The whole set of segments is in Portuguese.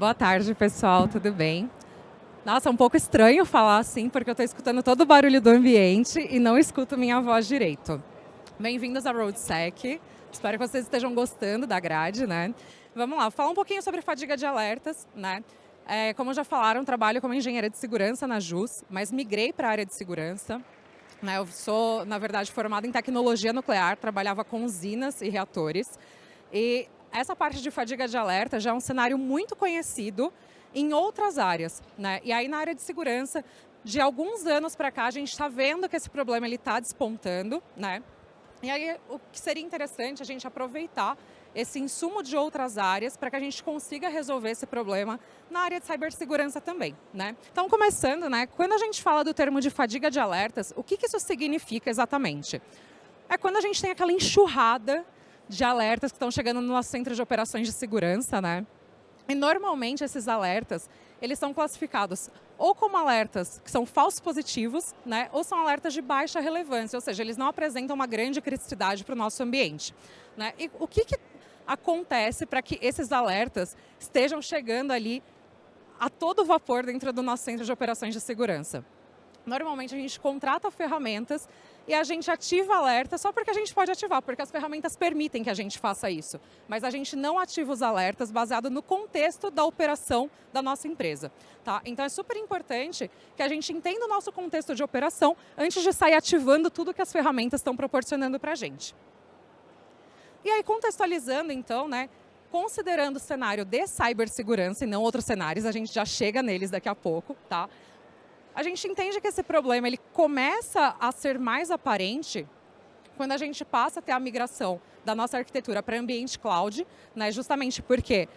Boa tarde, pessoal, tudo bem? Nossa, é um pouco estranho falar assim, porque eu estou escutando todo o barulho do ambiente e não escuto minha voz direito. Bem-vindos à RoadSec, espero que vocês estejam gostando da grade, né? Vamos lá, falar um pouquinho sobre fadiga de alertas, né? Como já falaram, trabalho como engenheira de segurança na JUS, mas migrei para a área de segurança. Né? Eu sou, na verdade, formada em tecnologia nuclear, trabalhava com usinas e reatores. E essa parte de fadiga de alerta já é um cenário muito conhecido em outras áreas, né? E aí na área de segurança, de alguns anos para cá, a gente está vendo que esse problema está despontando, né? E aí o que seria interessante a gente aproveitar esse insumo de outras áreas para que a gente consiga resolver esse problema na área de cibersegurança também, né? Então, começando, né? Quando a gente fala do termo de fadiga de alertas, o que isso significa exatamente? É quando a gente tem aquela enxurrada de alertas que estão chegando no nosso centro de operações de segurança, né? E normalmente esses alertas, eles são classificados ou como alertas que são falsos positivos, né? Ou são alertas de baixa relevância, ou seja, eles não apresentam uma grande criticidade para o nosso ambiente, né? E o que acontece para que esses alertas estejam chegando ali a todo vapor dentro do nosso centro de operações de segurança? Normalmente a gente contrata ferramentas e a gente ativa alertas só porque a gente pode ativar, porque as ferramentas permitem que a gente faça isso. Mas a gente não ativa os alertas baseado no contexto da operação da nossa empresa. Tá? Então é super importante que a gente entenda o nosso contexto de operação antes de sair ativando tudo que as ferramentas estão proporcionando para a gente. E aí, contextualizando então, né, considerando o cenário de cibersegurança e não outros cenários, a gente já chega neles daqui a pouco, tá? A gente entende que esse problema ele começa a ser mais aparente quando a gente passa a ter a migração da nossa arquitetura para ambiente cloud, né? Justamente porque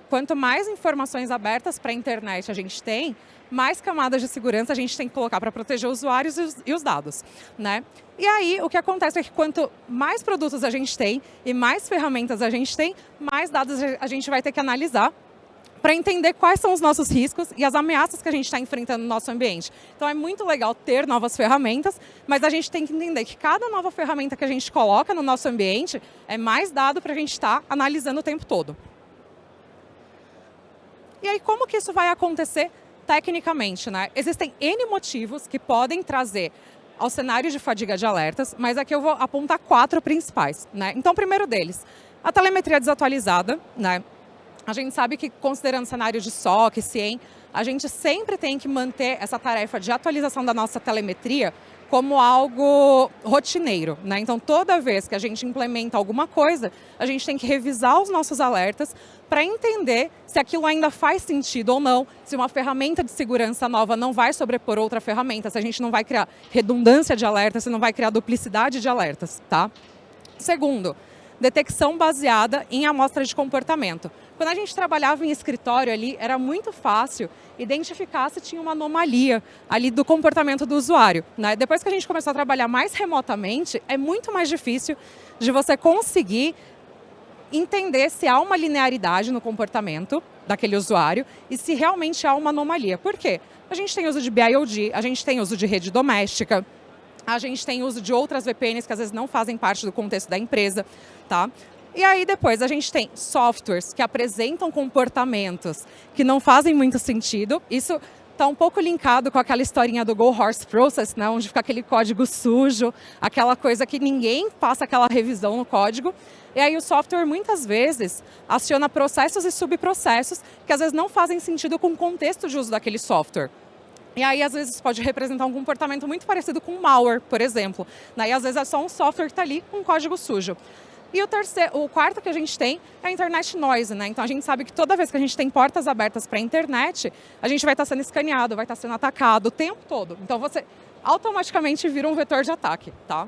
quanto mais informações abertas para a internet a gente tem, mais camadas de segurança a gente tem que colocar para proteger os usuários e os dados, né? E aí o que acontece é que quanto mais produtos a gente tem e mais ferramentas a gente tem, mais dados a gente vai ter que analisar para entender quais são os nossos riscos e as ameaças que a gente está enfrentando no nosso ambiente. Então é muito legal ter novas ferramentas, mas a gente tem que entender que cada nova ferramenta que a gente coloca no nosso ambiente é mais dado para a gente estar analisando o tempo todo. E aí como que isso vai acontecer tecnicamente, né? Existem N motivos que podem trazer ao cenário de fadiga de alertas, mas aqui eu vou apontar 4 principais, né? Então o primeiro deles, a telemetria desatualizada, né? A gente sabe que, considerando o cenário de SOC, CIEM, a gente sempre tem que manter essa tarefa de atualização da nossa telemetria como algo rotineiro, né? Então, toda vez que a gente implementa alguma coisa, a gente tem que revisar os nossos alertas para entender se aquilo ainda faz sentido ou não, se uma ferramenta de segurança nova não vai sobrepor outra ferramenta, se a gente não vai criar redundância de alertas, se não vai criar duplicidade de alertas, tá? Segundo, detecção baseada em amostra de comportamento. Quando a gente trabalhava em escritório ali, era muito fácil identificar se tinha uma anomalia ali do comportamento do usuário, né? Depois que a gente começou a trabalhar mais remotamente, é muito mais difícil de você conseguir entender se há uma linearidade no comportamento daquele usuário e se realmente há uma anomalia. Por quê? A gente tem uso de BIOD, a gente tem uso de rede doméstica, a gente tem uso de outras VPNs que às vezes não fazem parte do contexto da empresa, tá? E aí depois a gente tem softwares que apresentam comportamentos que não fazem muito sentido. Isso está um pouco linkado com aquela historinha do Go Horse Process, né? Onde fica aquele código sujo, aquela coisa que ninguém passa aquela revisão no código. E aí o software muitas vezes aciona processos e subprocessos que às vezes não fazem sentido com o contexto de uso daquele software. E aí, às vezes, pode representar um comportamento muito parecido com malware, por exemplo. E às vezes é só um software que está ali com um código sujo. E o quarto que a gente tem é a internet noise, né? Então a gente sabe que toda vez que a gente tem portas abertas para a internet, a gente vai estar sendo escaneado, vai estar sendo atacado o tempo todo. Então você automaticamente vira um vetor de ataque, tá?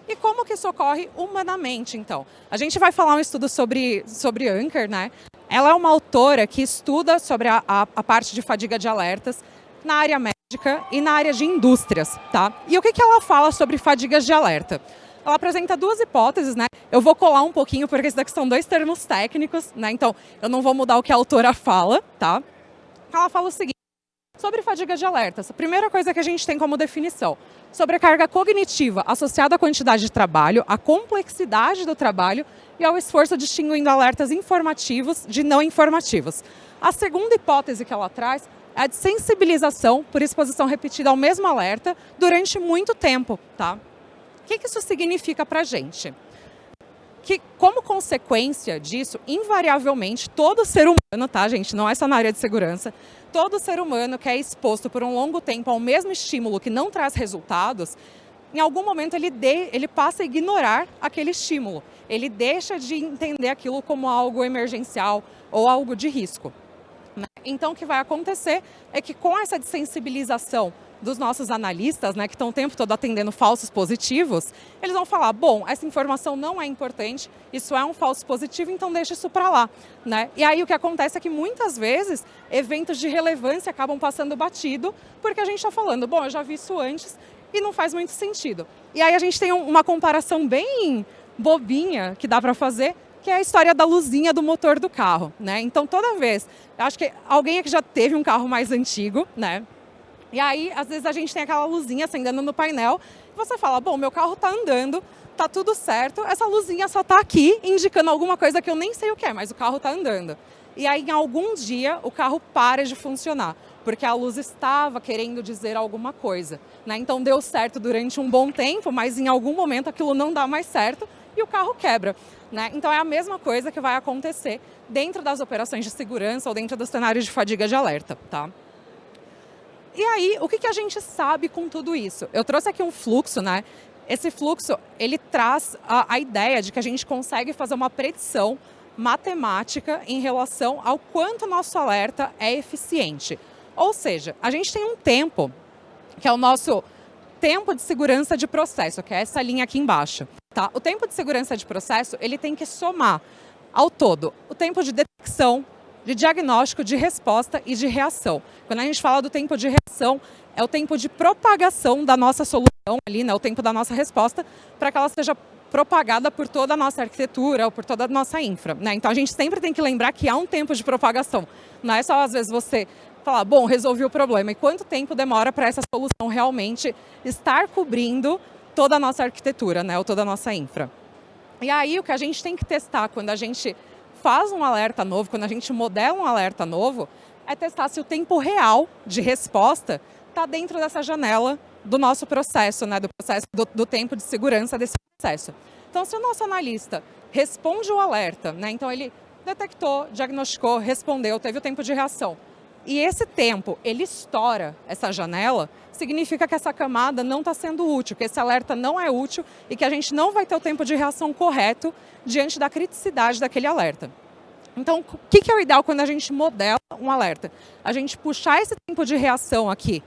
E como que isso ocorre humanamente, então? A gente vai falar um estudo sobre Anchor, né? Ela é uma autora que estuda sobre a parte de fadiga de alertas na área médica e na área de indústrias, tá? E o que ela fala sobre fadigas de alerta? Ela apresenta 2 hipóteses, né? Eu vou colar um pouquinho, porque esses daqui são 2 termos técnicos, né? Então, eu não vou mudar o que a autora fala, tá? Ela fala o seguinte: Sobre fadiga de alertas, a primeira coisa que a gente tem como definição, sobrecarga cognitiva associada à quantidade de trabalho, à complexidade do trabalho e ao esforço distinguindo alertas informativos de não informativos. A segunda hipótese que ela traz é a de sensibilização por exposição repetida ao mesmo alerta durante muito tempo, tá? O que isso significa para a gente? Que, como consequência disso, invariavelmente, todo ser humano, tá, gente, não é só na área de segurança, todo ser humano que é exposto por um longo tempo ao mesmo estímulo que não traz resultados, em algum momento ele passa a ignorar aquele estímulo. Ele deixa de entender aquilo como algo emergencial ou algo de risco. Né? Então, o que vai acontecer é que com essa desensibilização dos nossos analistas, né, que estão o tempo todo atendendo falsos positivos, eles vão falar, bom, essa informação não é importante, isso é um falso positivo, então deixa isso para lá. Né? E aí o que acontece é que muitas vezes eventos de relevância acabam passando batido, porque a gente está falando, bom, eu já vi isso antes e não faz muito sentido. E aí a gente tem uma comparação bem bobinha que dá para fazer, que é a história da luzinha do motor do carro. Né? Então toda vez, acho que alguém aqui já teve um carro mais antigo, né? E aí, às vezes, a gente tem aquela luzinha acendendo no painel e você fala, bom, meu carro está andando, está tudo certo, essa luzinha só está aqui indicando alguma coisa que eu nem sei o que é, mas o carro está andando. E aí, em algum dia, o carro para de funcionar, porque a luz estava querendo dizer alguma coisa. Né? Então, deu certo durante um bom tempo, mas em algum momento aquilo não dá mais certo e o carro quebra. Né? Então, é a mesma coisa que vai acontecer dentro das operações de segurança ou dentro dos cenários de fadiga de alerta. Tá? E aí, o que a gente sabe com tudo isso? Eu trouxe aqui um fluxo, né? Esse fluxo, ele traz a ideia de que a gente consegue fazer uma predição matemática em relação ao quanto o nosso alerta é eficiente. Ou seja, a gente tem um tempo, que é o nosso tempo de segurança de processo, que é essa linha aqui embaixo. Tá? O tempo de segurança de processo, ele tem que somar ao todo o tempo de detecção, de diagnóstico, de resposta e de reação. Quando a gente fala do tempo de reação, é o tempo de propagação da nossa solução ali, né, o tempo da nossa resposta, para que ela seja propagada por toda a nossa arquitetura ou por toda a nossa infra. Né? Então a gente sempre tem que lembrar que há um tempo de propagação. Não é só às vezes você falar, bom, resolvi o problema. E quanto tempo demora para essa solução realmente estar cobrindo toda a nossa arquitetura, né, ou toda a nossa infra. E aí o que a gente tem que testar quando a gente faz um alerta novo, quando a gente modela um alerta novo, é testar se o tempo real de resposta está dentro dessa janela do nosso processo, né, do processo do tempo de segurança desse processo. Então, se o nosso analista responde o alerta, né, então ele detectou, diagnosticou, respondeu, teve o tempo de reação, e esse tempo ele estoura essa janela, significa que essa camada não está sendo útil, que esse alerta não é útil e que a gente não vai ter o tempo de reação correto diante da criticidade daquele alerta. Então, o que é o ideal quando a gente modela um alerta? A gente puxar esse tempo de reação aqui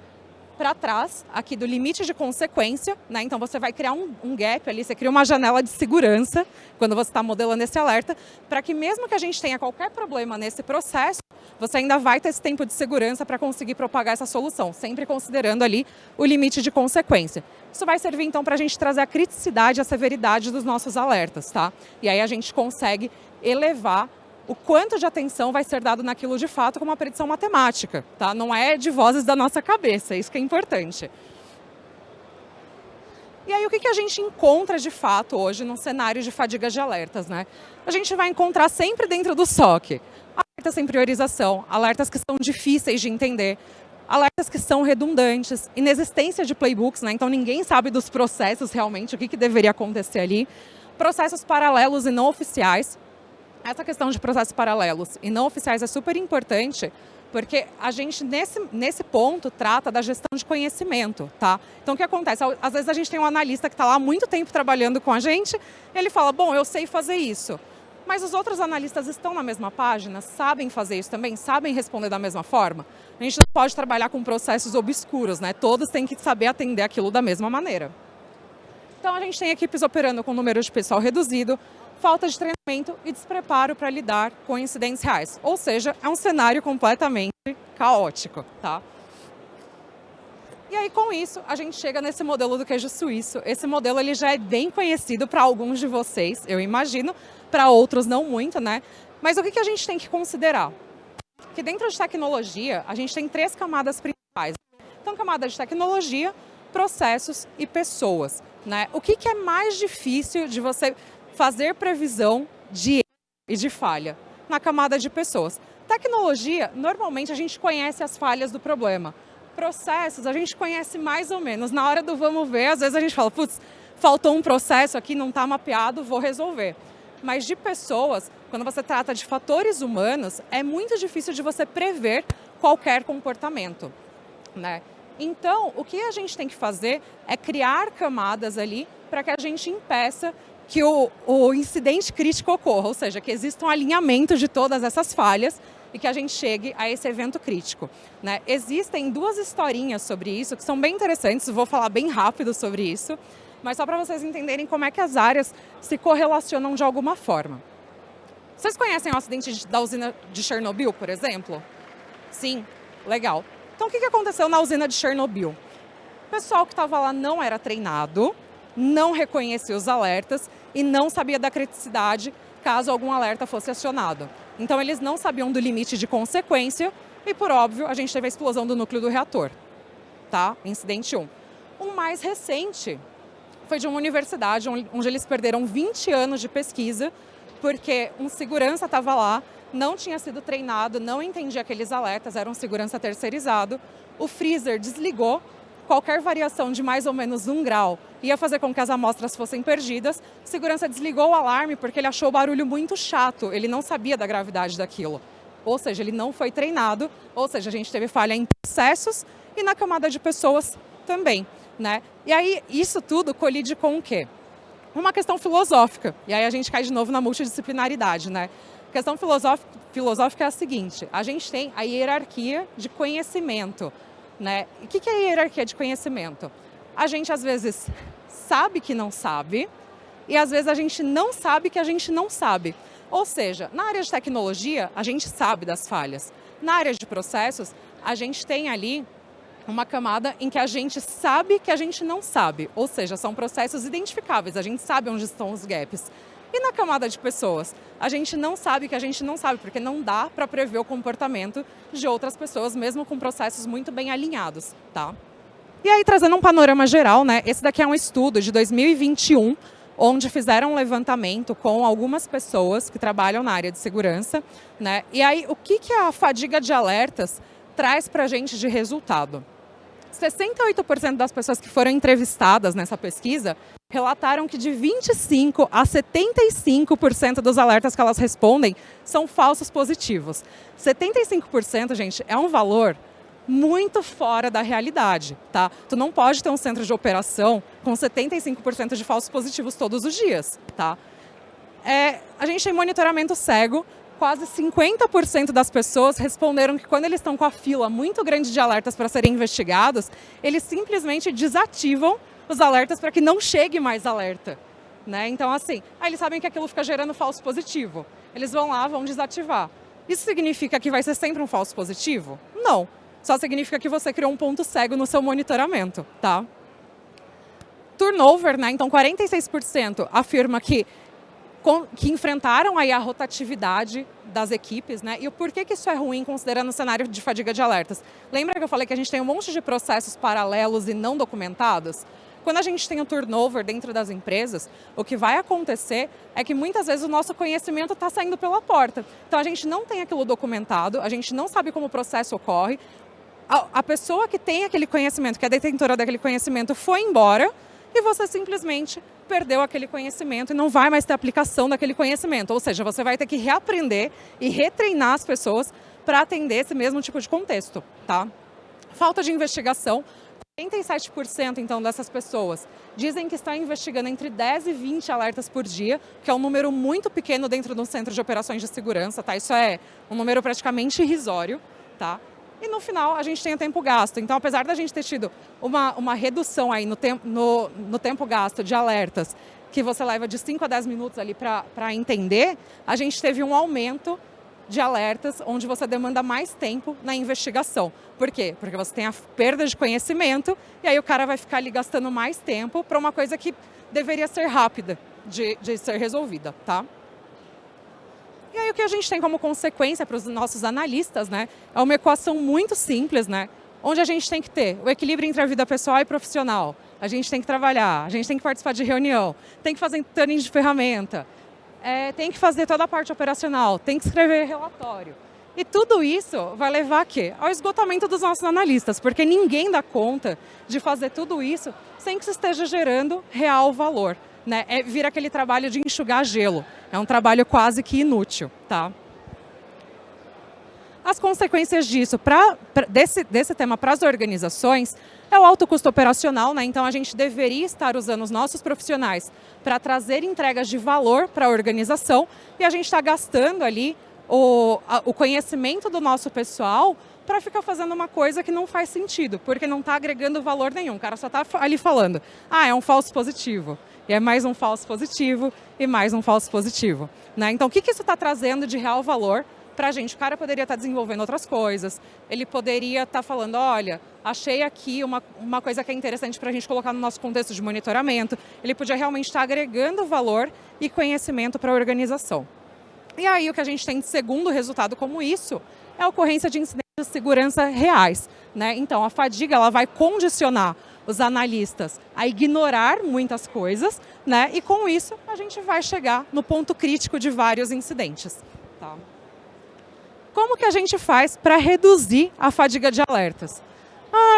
para trás, aqui do limite de consequência, né? Então você vai criar um gap ali, você cria uma janela de segurança quando você está modelando esse alerta, para que mesmo que a gente tenha qualquer problema nesse processo, você ainda vai ter esse tempo de segurança para conseguir propagar essa solução, sempre considerando ali o limite de consequência. Isso vai servir então para a gente trazer a criticidade, a severidade dos nossos alertas, tá? E aí a gente consegue elevar o quanto de atenção vai ser dado naquilo de fato com uma predição matemática, tá? Não é de vozes da nossa cabeça, isso que é importante. E aí o que a gente encontra de fato hoje num cenário de fadiga de alertas, né? A gente vai encontrar sempre dentro do SOC alertas sem priorização, alertas que são difíceis de entender, alertas que são redundantes, inexistência de playbooks, né? Então ninguém sabe dos processos realmente, o que deveria acontecer ali, processos paralelos e não oficiais. Essa questão de processos paralelos e não oficiais é super importante, porque a gente, nesse ponto, trata da gestão de conhecimento, tá? Então, o que acontece? Às vezes a gente tem um analista que está lá há muito tempo trabalhando com a gente, e ele fala, bom, eu sei fazer isso. Mas os outros analistas estão na mesma página, sabem fazer isso também, sabem responder da mesma forma? A gente não pode trabalhar com processos obscuros, né? Todos têm que saber atender aquilo da mesma maneira. Então, a gente tem equipes operando com número de pessoal reduzido, falta de treinamento e despreparo para lidar com incidentes reais. Ou seja, é um cenário completamente caótico, tá? E aí, com isso, a gente chega nesse modelo do queijo suíço. Esse modelo ele já é bem conhecido para alguns de vocês, eu imagino, para outros não muito, né? Mas o que a gente tem que considerar? Que dentro de tecnologia, a gente tem 3 camadas principais principais. Então, camada de tecnologia, processos e pessoas, né? O que é mais difícil de você fazer previsão de erro e de falha? Na camada de pessoas. Tecnologia, normalmente a gente conhece as falhas do problema. Processos, a gente conhece mais ou menos. Na hora do vamos ver, às vezes a gente fala, putz, faltou um processo aqui, não está mapeado, vou resolver. Mas de pessoas, quando você trata de fatores humanos, é muito difícil de você prever qualquer comportamento, né? Então, o que a gente tem que fazer é criar camadas ali para que a gente impeça que o incidente crítico ocorra, ou seja, que exista um alinhamento de todas essas falhas e que a gente chegue a esse evento crítico, né? Existem 2 historinhas sobre isso que são bem interessantes, vou falar bem rápido sobre isso, mas só para vocês entenderem como é que as áreas se correlacionam de alguma forma. Vocês conhecem o acidente da usina de Chernobyl, por exemplo? Sim? Legal. Então, o que aconteceu na usina de Chernobyl? O pessoal que estava lá não era treinado, não reconhecia os alertas e não sabia da criticidade caso algum alerta fosse acionado. Então, eles não sabiam do limite de consequência e, por óbvio, a gente teve a explosão do núcleo do reator. Tá? Incidente 1. Um mais recente foi de uma universidade onde eles perderam 20 anos de pesquisa porque um segurança estava lá, não tinha sido treinado, não entendia aqueles alertas, era um segurança terceirizado. O freezer desligou, qualquer variação de mais ou menos 1 grau ia fazer com que as amostras fossem perdidas. O segurança desligou o alarme porque ele achou o barulho muito chato, ele não sabia da gravidade daquilo. Ou seja, ele não foi treinado, ou seja, a gente teve falha em processos e na camada de pessoas também, né? E aí, isso tudo colide com o quê? Uma questão filosófica, e aí a gente cai de novo na multidisciplinaridade, né? A questão filosófica é a seguinte: a gente tem a hierarquia de conhecimento, né? E o que é a hierarquia de conhecimento? A gente às vezes sabe que não sabe e às vezes a gente não sabe que a gente não sabe. Ou seja, na área de tecnologia, a gente sabe das falhas. Na área de processos, a gente tem ali uma camada em que a gente sabe que a gente não sabe. Ou seja, são processos identificáveis, a gente sabe onde estão os gaps. E na camada de pessoas, a gente não sabe que a gente não sabe, porque não dá para prever o comportamento de outras pessoas, mesmo com processos muito bem alinhados, tá? E aí, trazendo um panorama geral, né? Esse daqui é um estudo de 2021, onde fizeram um levantamento com algumas pessoas que trabalham na área de segurança, né? E aí, o que a fadiga de alertas traz para a gente de resultado? 68% das pessoas que foram entrevistadas nessa pesquisa relataram que de 25% a 75% dos alertas que elas respondem são falsos positivos. 75%, gente, é um valor muito fora da realidade, tá? Tu não pode ter um centro de operação com 75% de falsos positivos todos os dias, tá? A gente tem monitoramento cego. Quase 50% das pessoas responderam que quando eles estão com a fila muito grande de alertas para serem investigados, eles simplesmente desativam os alertas para que não chegue mais alerta, né? Então, assim, aí eles sabem que aquilo fica gerando falso positivo. Eles vão lá, vão desativar. Isso significa que vai ser sempre um falso positivo? Não. Só significa que você criou um ponto cego no seu monitoramento, tá? Turnover, né? Então, 46% afirma que enfrentaram aí a rotatividade das equipes, né? E o porquê que isso é ruim considerando o cenário de fadiga de alertas? Lembra que eu falei que a gente tem um monte de processos paralelos e não documentados? Quando a gente tem o turnover dentro das empresas, o que vai acontecer é que muitas vezes o nosso conhecimento está saindo pela porta. Então a gente não tem aquilo documentado, a gente não sabe como o processo ocorre. A pessoa que tem aquele conhecimento, que é detentora daquele conhecimento, foi embora e você simplesmente perdeu aquele conhecimento e não vai mais ter aplicação daquele conhecimento. Ou seja, você vai ter que reaprender e retreinar as pessoas para atender esse mesmo tipo de contexto, tá? Falta de investigação. 47% então dessas pessoas dizem que estão investigando entre 10 e 20 alertas por dia, que é um número muito pequeno dentro de um centro de operações de segurança, tá? Isso é um número praticamente irrisório, tá? E no final a gente tem o tempo gasto. Então, apesar da gente ter tido uma redução aí no tempo gasto de alertas, que você leva de 5 a 10 minutos ali para entender, a gente teve um aumento de alertas onde você demanda mais tempo na investigação. Por quê? Porque você tem a perda de conhecimento e aí o cara vai ficar ali gastando mais tempo para uma coisa que deveria ser rápida de ser resolvida, tá? E aí o que a gente tem como consequência para os nossos analistas, né, é uma equação muito simples, né? onde a gente tem que ter o equilíbrio entre a vida pessoal e profissional. A gente tem que trabalhar, a gente tem que participar de reunião, tem que fazer turning de ferramenta, tem que fazer toda a parte operacional, tem que escrever relatório. E tudo isso vai levar a quê? Ao esgotamento dos nossos analistas, porque ninguém dá conta de fazer tudo isso sem que isso esteja gerando real valor, né? Vira aquele trabalho de enxugar gelo, é um trabalho quase que inútil, tá? As consequências disso, desse tema para as organizações, é o alto custo operacional, né? Então a gente deveria estar usando os nossos profissionais para trazer entregas de valor para a organização e a gente está gastando ali o conhecimento do nosso pessoal para ficar fazendo uma coisa que não faz sentido, porque não está agregando valor nenhum. O cara só está ali falando, é um falso positivo. E é mais um falso positivo e mais um falso positivo, né? Então o que isso está trazendo de real valor para a gente? O cara poderia estar desenvolvendo outras coisas, ele poderia estar falando, olha, achei aqui uma coisa que é interessante para a gente colocar no nosso contexto de monitoramento. Ele podia realmente estar agregando valor e conhecimento para a organização. E aí o que a gente tem de segundo resultado como isso é a ocorrência de incidentes de segurança reais, né? Então a fadiga ela vai condicionar os analistas a ignorar muitas coisas, né? E com isso a gente vai chegar no ponto crítico de vários incidentes, tá? Como que a gente faz para reduzir a fadiga de alertas?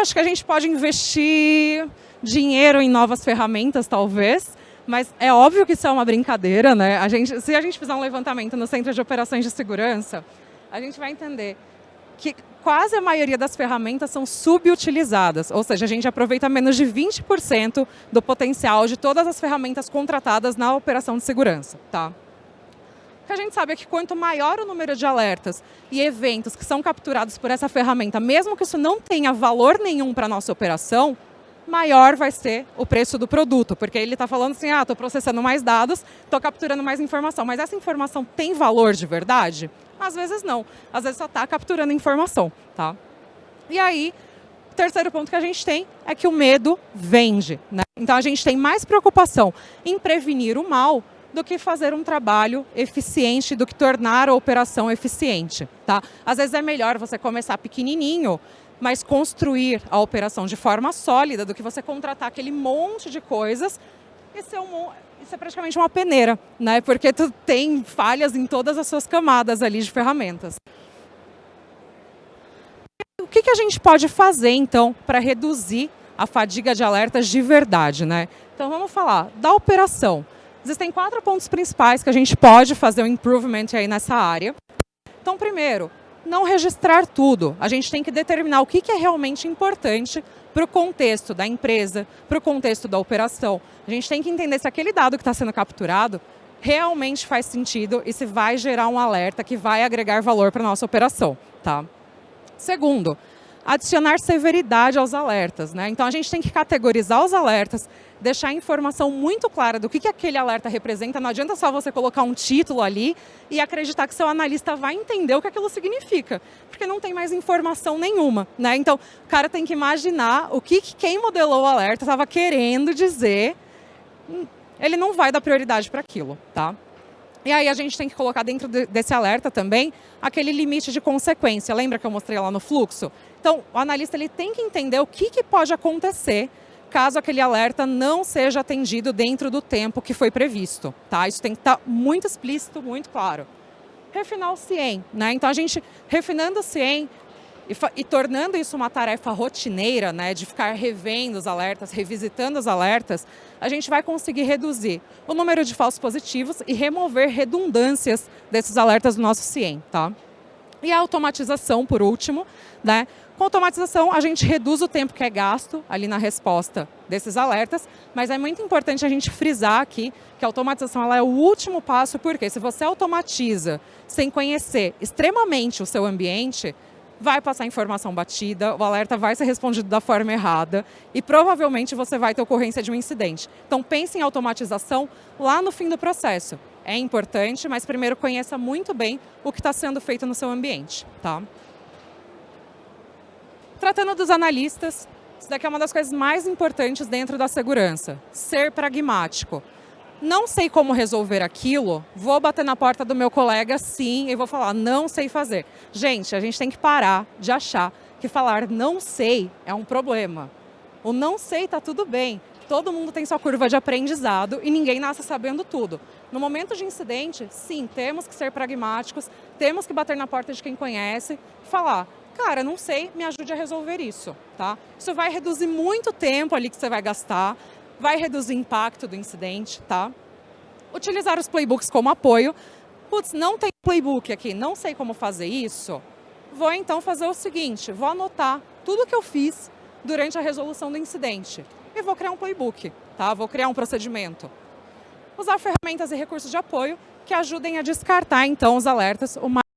Acho que a gente pode investir dinheiro em novas ferramentas, talvez, mas é óbvio que isso é uma brincadeira, né? Se a gente fizer um levantamento no Centro de Operações de Segurança, a gente vai entender que quase a maioria das ferramentas são subutilizadas, ou seja, a gente aproveita menos de 20% do potencial de todas as ferramentas contratadas na operação de segurança, tá? O que a gente sabe é que quanto maior o número de alertas e eventos que são capturados por essa ferramenta, mesmo que isso não tenha valor nenhum para a nossa operação, maior vai ser o preço do produto, porque ele está falando assim, estou processando mais dados, estou capturando mais informação, mas essa informação tem valor de verdade? Às vezes não, às vezes só está capturando informação, tá? E aí, o terceiro ponto que a gente tem é que o medo vende, né? Então a gente tem mais preocupação em prevenir o mal do que fazer um trabalho eficiente, do que tornar a operação eficiente, tá? Às vezes é melhor você começar pequenininho, mas construir a operação de forma sólida do que você contratar aquele monte de coisas e isso é praticamente uma peneira, né? Porque tu tem falhas em todas as suas camadas ali de ferramentas. O que a gente pode fazer, então, para reduzir a fadiga de alertas de verdade, né? Então vamos falar da operação. Existem 4 pontos principais que a gente pode fazer um improvement aí nessa área. Então, primeiro, não registrar tudo. A gente tem que determinar o que é realmente importante para o contexto da empresa, para o contexto da operação. A gente tem que entender se aquele dado que está sendo capturado realmente faz sentido e se vai gerar um alerta que vai agregar valor para a nossa operação, tá? Segundo, adicionar severidade aos alertas, né? Então a gente tem que categorizar os alertas, deixar a informação muito clara do que aquele alerta representa. Não adianta só você colocar um título ali e acreditar que seu analista vai entender o que aquilo significa, porque não tem mais informação nenhuma, né? Então o cara tem que imaginar o que quem modelou o alerta estava querendo dizer, ele não vai dar prioridade para aquilo, tá? E aí a gente tem que colocar dentro desse alerta também aquele limite de consequência. Lembra que eu mostrei lá no fluxo? Então, o analista ele tem que entender o que pode acontecer caso aquele alerta não seja atendido dentro do tempo que foi previsto, tá? Isso tem que estar muito explícito, muito claro. Refinar o CIEM, né? Então, a gente, refinando o CIEM e tornando isso uma tarefa rotineira, né, de ficar revendo os alertas, revisitando os alertas, a gente vai conseguir reduzir o número de falsos positivos e remover redundâncias desses alertas do nosso CIEM, tá? E a automatização, por último, né? Com automatização, a gente reduz o tempo que é gasto ali na resposta desses alertas, mas é muito importante a gente frisar aqui que a automatização ela é o último passo, porque se você automatiza sem conhecer extremamente o seu ambiente, vai passar informação batida, o alerta vai ser respondido da forma errada e provavelmente você vai ter ocorrência de um incidente. Então pense em automatização lá no fim do processo. É importante, mas primeiro conheça muito bem o que está sendo feito no seu ambiente, tá? Tratando dos analistas, isso daqui é uma das coisas mais importantes dentro da segurança. Ser pragmático. Não sei como resolver aquilo, vou bater na porta do meu colega sim e vou falar, não sei fazer. Gente, a gente tem que parar de achar que falar não sei é um problema. O não sei está tudo bem. Todo mundo tem sua curva de aprendizado e ninguém nasce sabendo tudo. No momento de incidente, sim, temos que ser pragmáticos, temos que bater na porta de quem conhece e falar, cara, não sei, me ajude a resolver isso, tá? Isso vai reduzir muito tempo ali que você vai gastar, vai reduzir o impacto do incidente, tá? Utilizar os playbooks como apoio. Putz, não tem playbook aqui, não sei como fazer isso. Vou então fazer o seguinte, vou anotar tudo que eu fiz durante a resolução do incidente e vou criar um playbook, tá? Vou criar um procedimento. Usar ferramentas e recursos de apoio que ajudem a descartar então os alertas o mais